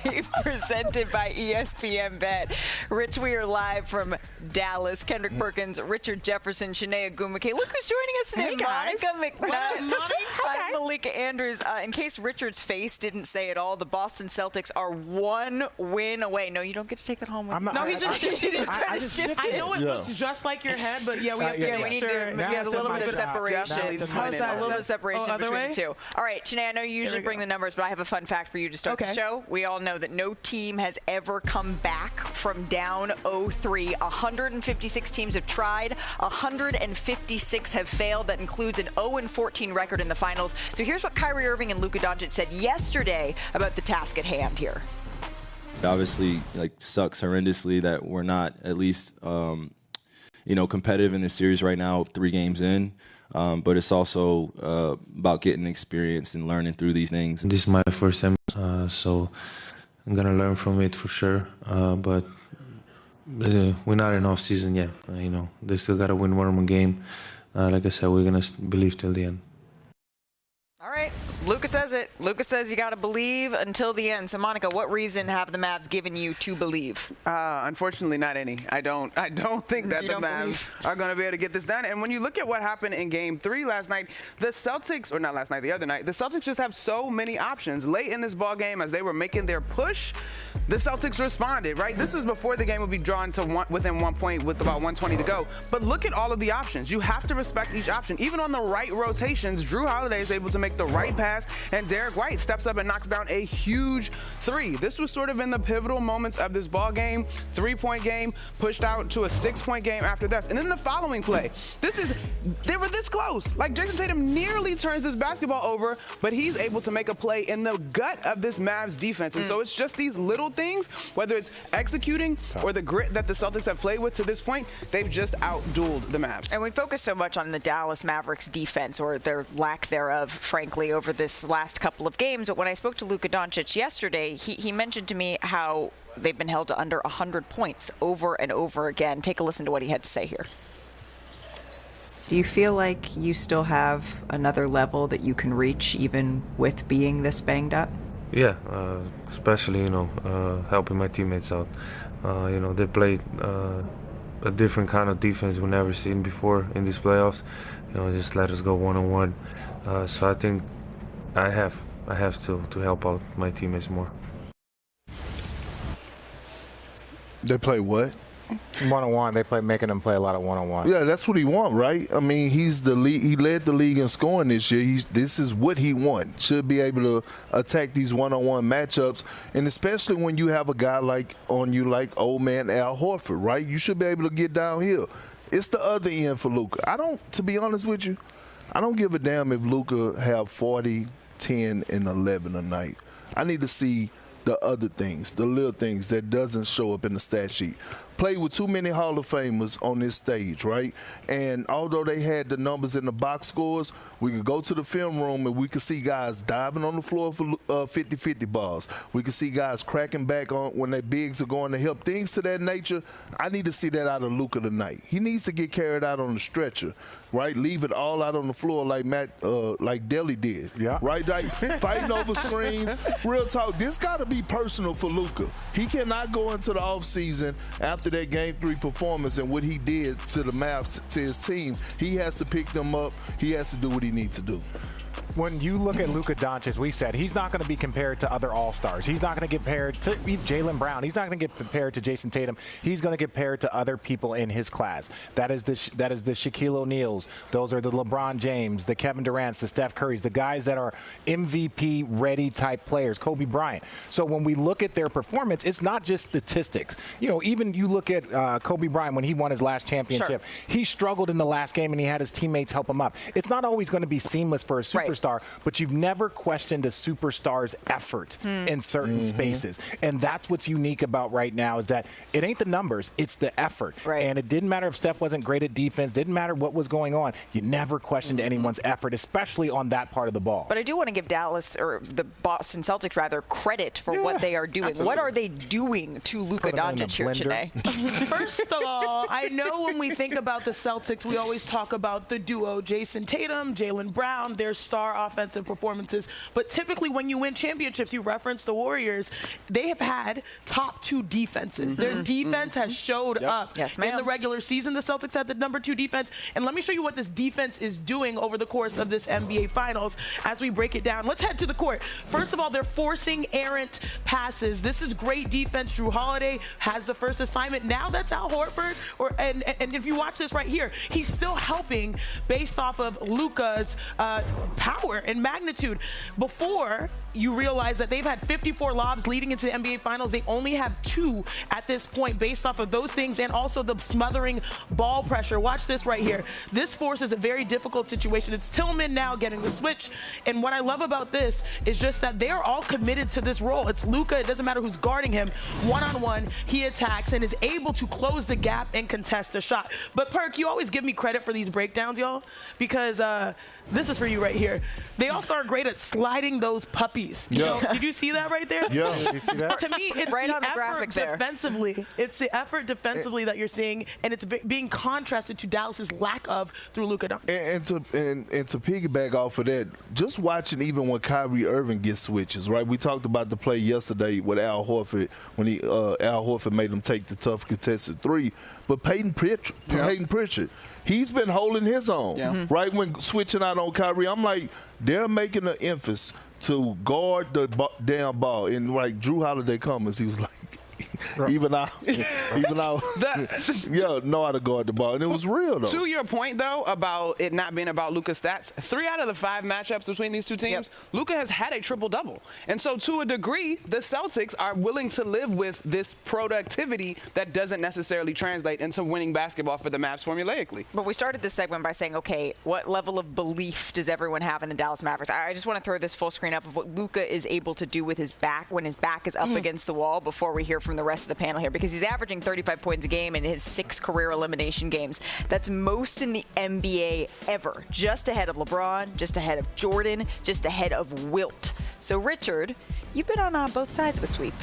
Live, presented by ESPN Bet. Rich, we are live from Dallas. Kendrick Perkins, Richard Jefferson, Shanae Agumake. Look who's joining us today. Hey, guys. Monica McNutt. I'm Malika Andrews. In case Richard's face didn't say it all, the Boston Celtics are 1 win away. No, you don't get to take that home with you. No, he's just trying to shift it. I know it looks just like your head, but yeah, we have to we need to get a little bit of separation. A little bit of separation between the two. All right, Shanae, I know you usually bring the numbers, but I have a fun fact for you to start the show. We all know that no team has ever come back from down 0-3. 156 teams have tried. 156 have failed. That includes an 0-14 record in the finals. So here's what Kyrie Irving and Luka Doncic said yesterday about the task at hand here. Obviously, sucks horrendously that we're not at least, competitive in this series right now, 3 games in. But it's also about getting experience and learning through these things. This is my first time, so I'm going to learn from it for sure. But we're not in off season yet. They still got to win one more game. Like I said, we're going to believe till the end. All right. Luka says it. Luka says you got to believe until the end. So, Monica, what reason have the Mavs given you to believe? Unfortunately, not any. I don't think that the Mavs are going to be able to get this done. And when you look at what happened in Game 3 last night, the Celtics, or not last night, the other night, the Celtics just have so many options. Late in this ball game, as they were making their push, the Celtics responded, right? This was before the game would be drawn to within 1 point with about 1:20 to go. But look at all of the options. You have to respect each option. Even on the right rotations, Drew Holiday is able to make the right pass, and Derek White steps up and knocks down a huge 3. This was sort of in the pivotal moments of this ball game. 3-point game pushed out to a 6-point game after this. And then the following play, they were this close. Jason Tatum nearly turns this basketball over, but he's able to make a play in the gut of this Mavs defense. And so it's just these little things, whether it's executing or the grit that the Celtics have played with to this point, they've just outdueled the Mavs. And we focus so much on the Dallas Mavericks defense, or their lack thereof, frankly, over this last couple of games. But when I spoke to Luka Doncic yesterday, he mentioned to me how they've been held to under 100 points over and over again. Take a listen to what he had to say here. Do you feel like you still have another level that you can reach even with being this banged up? Yeah, especially, helping my teammates out. They played a different kind of defense we've never seen before in these playoffs. Just let us go one-on-one. So I think I have to help out my teammates more. They play what? One-on-one. They play, making them play a lot of one-on-one. Yeah, that's what he want, right? I mean, he's the lead. He led the league in scoring this year. This is what he want. Should be able to attack these one-on-one matchups, and especially when you have a guy like old man Al Horford, right? You should be able to get downhill. It's the other end for Luka. To be honest with you, I don't give a damn if Luka have 40, 10, and 11 a night. I need to see the other things, the little things that doesn't show up in the stat sheet. Played with too many Hall of Famers on this stage, right? And although they had the numbers in the box scores, we could go to the film room and we could see guys diving on the floor for 50-50 balls. We could see guys cracking back on when their bigs are going to help, things to that nature. I need to see that out of Luka tonight. He needs to get carried out on the stretcher, right? Leave it all out on the floor like Deli did, right? Fighting over screens. Real talk, this got to be personal for Luka. He cannot go into the offseason after that Game 3 performance and what he did to the Mavs, to his team. He has to pick them up. He has to do what he needs to do. When you look at Luka Doncic, we said he's not going to be compared to other All-Stars. He's not going to get compared to Jaylen Brown. He's not going to get compared to Jason Tatum. He's going to get compared to other people in his class. That is the Shaquille O'Neals. Those are the LeBron James, the Kevin Durant's, the Steph Curry's, the guys that are MVP-ready type players, Kobe Bryant. So when we look at their performance, it's not just statistics. Even you look at Kobe Bryant when he won his last championship. Sure. He struggled in the last game, and he had his teammates help him up. It's not always going to be seamless for a superstar. But you've never questioned a superstar's effort in certain spaces. And that's what's unique about right now is that it ain't the numbers, it's the effort. Right. And it didn't matter if Steph wasn't great at defense, didn't matter what was going on. You never questioned anyone's effort, especially on that part of the ball. But I do want to give Dallas, or the Boston Celtics rather, credit for what they are doing. Absolutely. What are they doing to Luka Doncic here today? First of all, I know when we think about the Celtics, we always talk about the duo, Jason Tatum, Jaylen Brown, their star offensive performances. But typically when you win championships, you reference the Warriors, they have had top 2 defenses. Their defense has showed up. Yes, in the regular season, the Celtics had the number 2 defense. And let me show you what this defense is doing over the course of this NBA Finals as we break it down. Let's head to the court. First of all, they're forcing errant passes. This is great defense. Drew Holiday has the first assignment. Now that's Al Horford. And if you watch this right here, he's still helping based off of Luka's power and magnitude. Before you realize that they've had 54 lobs leading into the NBA Finals, they only have 2 at this point based off of those things and also the smothering ball pressure. Watch this right here. This forces a very difficult situation. It's Tillman now getting the switch. And what I love about this is just that they're all committed to this role. It's Luka. It doesn't matter who's guarding him. One-on-one, he attacks and is able to close the gap and contest a shot. But Perk, you always give me credit for these breakdowns, y'all, because this is for you right here. They also are great at sliding those puppies. You know, did you see that right there? Yeah. Did you see that? To me, it's right the on the effort graphic there. defensively. It's the effort defensively that you're seeing, and it's being contrasted to Dallas's lack of through Luka Doncic. And to piggyback off of that, just watching even when Kyrie Irving gets switches, right? We talked about the play yesterday with Al Horford when Al Horford made him take the tough contested 3. But Peyton Pritchard, he's been holding his own, right? When switching out on Kyrie, I'm like, they're making an emphasis to guard the damn ball. And like Drew Holiday comments, he was like, even I know how to guard the ball, and it was real though. To your point though about it not being about Luka's stats, 3 out of the 5 matchups between these 2 teams, Luka has had a triple-double, and so to a degree, the Celtics are willing to live with this productivity that doesn't necessarily translate into winning basketball for the Mavs formulaically. But we started this segment by saying, okay, what level of belief does everyone have in the Dallas Mavericks? I just want to throw this full screen up of what Luka is able to do with his back when his back is up against the wall before we hear from the rest of the panel here, because he's averaging 35 points a game in his 6 career elimination games. That's most in the NBA ever. Just ahead of LeBron, just ahead of Jordan, just ahead of Wilt. So, Richard, you've been on both sides of a sweep,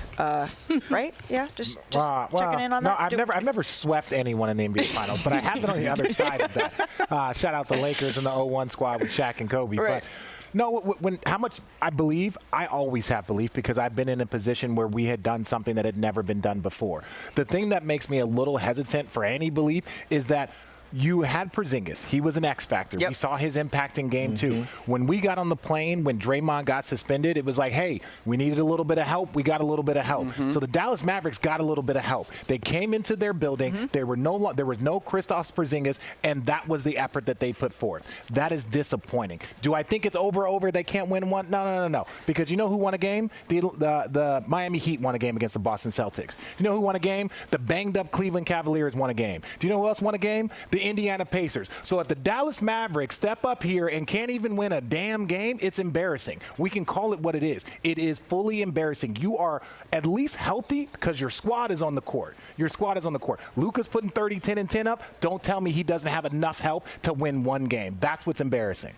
right? Yeah, just checking in on that. No, I've never swept anyone in the NBA Finals, but I have been on the other side of that. Shout out the Lakers and the 0-1 squad with Shaq and Kobe. Right. But no, how much I believe, I always have belief because I've been in a position where we had done something that had never been done before. The thing that makes me a little hesitant for any belief is that you had Porzingis. He was an X factor. We saw his impact in game 2. When we got on the plane, when Draymond got suspended, it was like, hey, we needed a little bit of help. We got a little bit of help. So the Dallas Mavericks got a little bit of help. They came into their building. There was no Kristaps Porzingis, and that was the effort that they put forth. That is disappointing. Do I think it's over? They can't win one? No. Because you know who won a game? The Miami Heat won a game against the Boston Celtics. You know who won a game? The banged up Cleveland Cavaliers won a game. Do you know who else won a game? The Indiana Pacers. So if the Dallas Mavericks step up here and can't even win a damn game, it's embarrassing. We can call it what it is. It is fully embarrassing. You are at least healthy because your squad is on the court. Luka's putting 30, 10, and 10 up. Don't tell me he doesn't have enough help to win one game. That's what's embarrassing.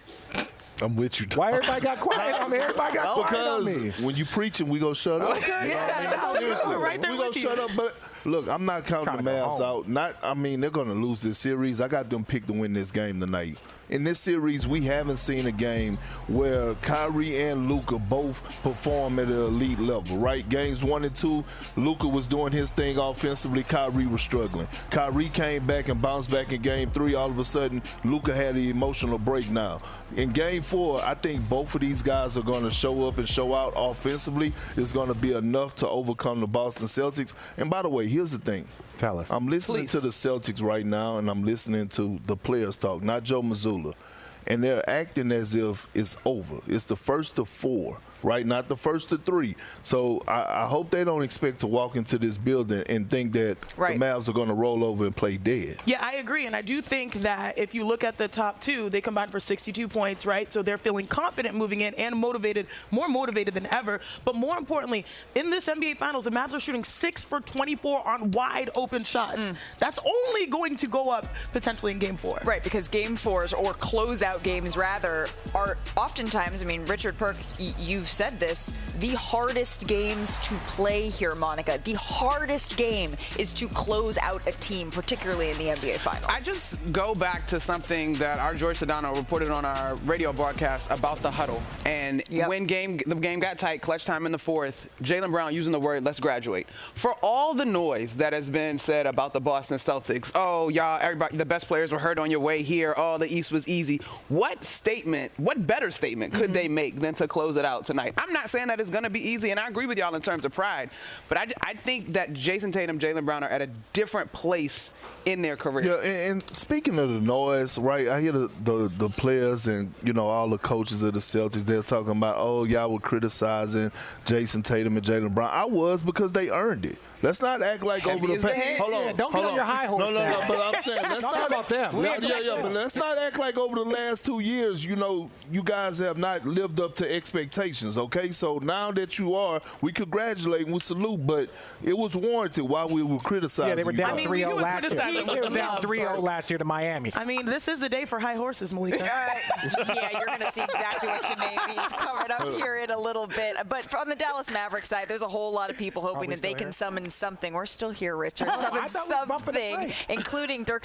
I'm with you. Why everybody got quiet on me? Everybody got quiet on me. Because when you preaching, we gonna shut up. Seriously, right there we gonna shut up. But look, I'm not counting the Mavs out. They're gonna lose this series. I got them picked to win this game tonight. In this series, we haven't seen a game where Kyrie and Luka both perform at an elite level, right? Games 1 and 2, Luka was doing his thing offensively. Kyrie was struggling. Kyrie came back and bounced back in game 3. All of a sudden, Luka had an emotional breakdown. In game 4, I think both of these guys are going to show up and show out offensively. It's going to be enough to overcome the Boston Celtics. And by the way, here's the thing. Tell us. I'm listening to the Celtics right now, and I'm listening to the players talk, not Joe Mazzulla. And they're acting as if it's over. It's the first of 4, right? Not the first of 3. So I hope they don't expect to walk into this building and think that the Mavs are going to roll over and play dead. Yeah, I agree. And I do think that if you look at the top 2, they combined for 62 points, right? So they're feeling confident moving in and motivated, more motivated than ever. But more importantly, in this NBA Finals, the Mavs are shooting 6 for 24 on wide open shots. That's only going to go up potentially in game 4. Right, because game 4s or closeout games rather are oftentimes, Richard Perk, you've said this, the hardest games to play here, Monica. The hardest game is to close out a team, particularly in the NBA Finals. I just go back to something that our George Sedano reported on our radio broadcast about the huddle. And when the game got tight, clutch time in the fourth, Jaylen Brown using the word, let's graduate. For all the noise that has been said about the Boston Celtics, oh, y'all, everybody, the best players were hurt on your way here, oh, the East was easy. What better statement could they make than to close it out tonight? I'm not saying that it's going to be easy, and I agree with y'all in terms of pride, but I think that Jason Tatum, Jaylen Brown are at a different place in their career. Yeah, and speaking of the noise, right, I hear the players and, you know, all the coaches of the Celtics, they're talking about, oh, y'all were criticizing Jason Tatum and Jaylen Brown. I was, because they earned it. Let's not act like over the past. Hold on, don't get on your high horse. No, but I'm saying let's not about them. But let's not act like over the last 2 years, you know, you guys have not lived up to expectations. Okay, so now that you are, we congratulate and we salute, but it was warranted while we were criticizing. Yeah, they were down 3-0 last year. They were down 3-0 last year to Miami. I mean, this is a day for high horses, Malika. Yeah, you're going to see exactly what Shanae means coming up here in a little bit. But on the Dallas Mavericks side, there's a whole lot of people hoping that they can summon something. We're still here, Richard. Summon something, including Dirk